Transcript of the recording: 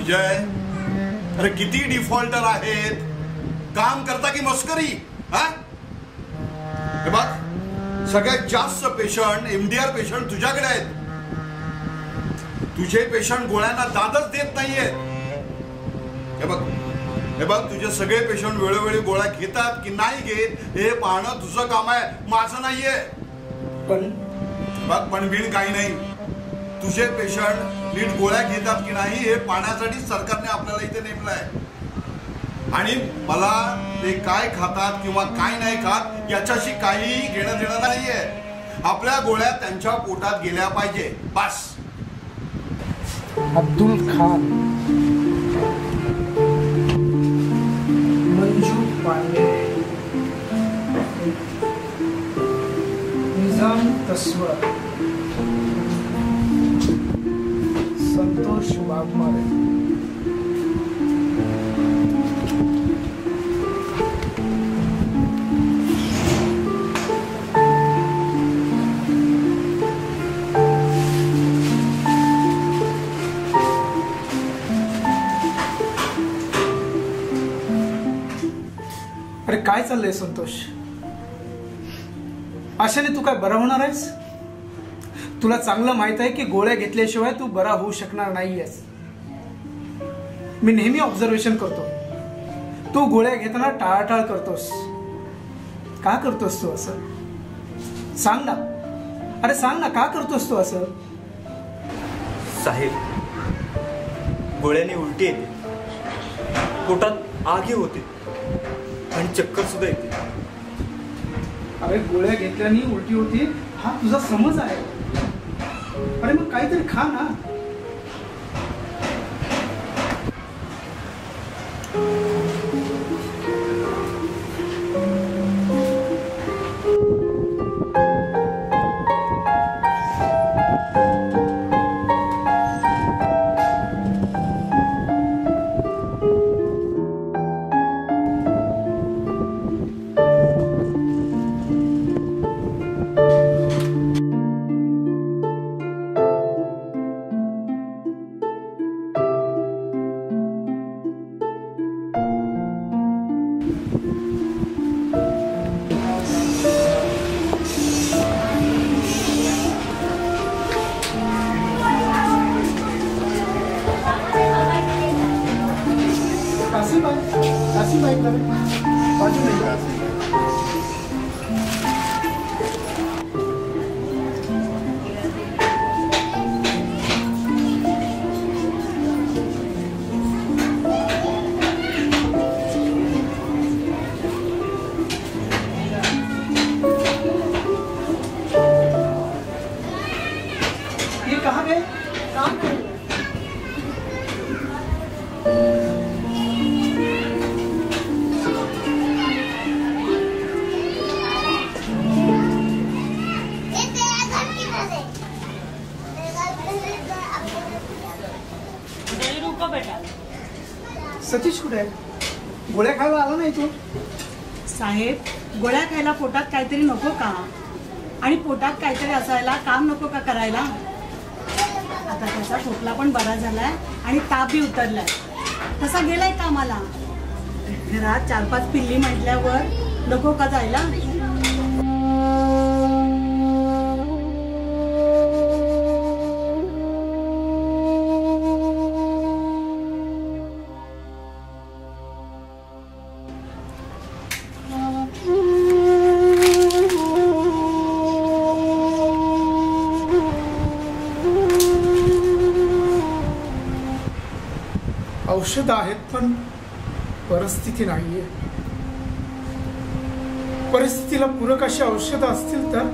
विजय, अरे किती डिफॉल्टर आहेत, काम करता की मस्करी? हा हे बघ, सगळ्यात जास्त पेशंट MDR पेशंट तुझ्याकडे आहेत. तुझे पेशंट गोळ्यांना दादच देत नाहीयेत. हे बघ तुझे सगळे पेशंट वेळोवेळी गोळ्या घेतात की नाही घेत हे पाहणं तुझं काम आहे, माझं नाहीये. पण बिन काही नाही. तुझे पेशंट नीट गोळ्या घेतात की नाही हे पाहण्यासाठी सरकारने आपल्याला इथे नेमलंय. आणि मला ते काय खातात किंवा काय नाही खात याच्याशी काही घेणं देणं नाहीये. आपल्या गोळ्या त्यांच्या पोटात गेल्या पाहिजे, बस. अब्दुल खान, मंजू पांडे, निजाम तस्वर, संतोष वाघमारे. अरे काय चाललंय संतोष? अशाने तू काय बरा होणार आहेस? तुला चांगलं माहित आहे की गोळ्या घेतल्याशिवाय तू बरा होऊ शकणार नाहीयेस. मी नेहमी ऑब्झर्वेशन करतो, तू गोळ्या घेताना टाळाटाळ करतोस. का करतोस तू असं? सांग ना. अरे सांग ना, का करतोस तू असं? साहेब, गोळ्याने उलटी येते, पोटात आगी होते आणि चक्कर सुद्धा येते. अरे गोळ्या घेतल्याने उलटी होती हा तुझा समज आहे. अरे मग काहीतरी खा ना. ये कहाँ गए? सतीश कुठे आहे? गोळ्या खायला आला नाही तू? साहेब, गोळ्या खायला पोटात काहीतरी नको का? आणि पोटात काहीतरी असायला काम नको का करायला? आता त्याचा खोकला पण बरा झालाय आणि ताप बी उतरलाय. तसा गेलाय कामाला. घरात 4-5 पिल्ली म्हटल्यावर नको का जायला? औषध आहेत पण परिस्थिती नाहीये. परिस्थितीला पूरक अशी औषधं असतील तर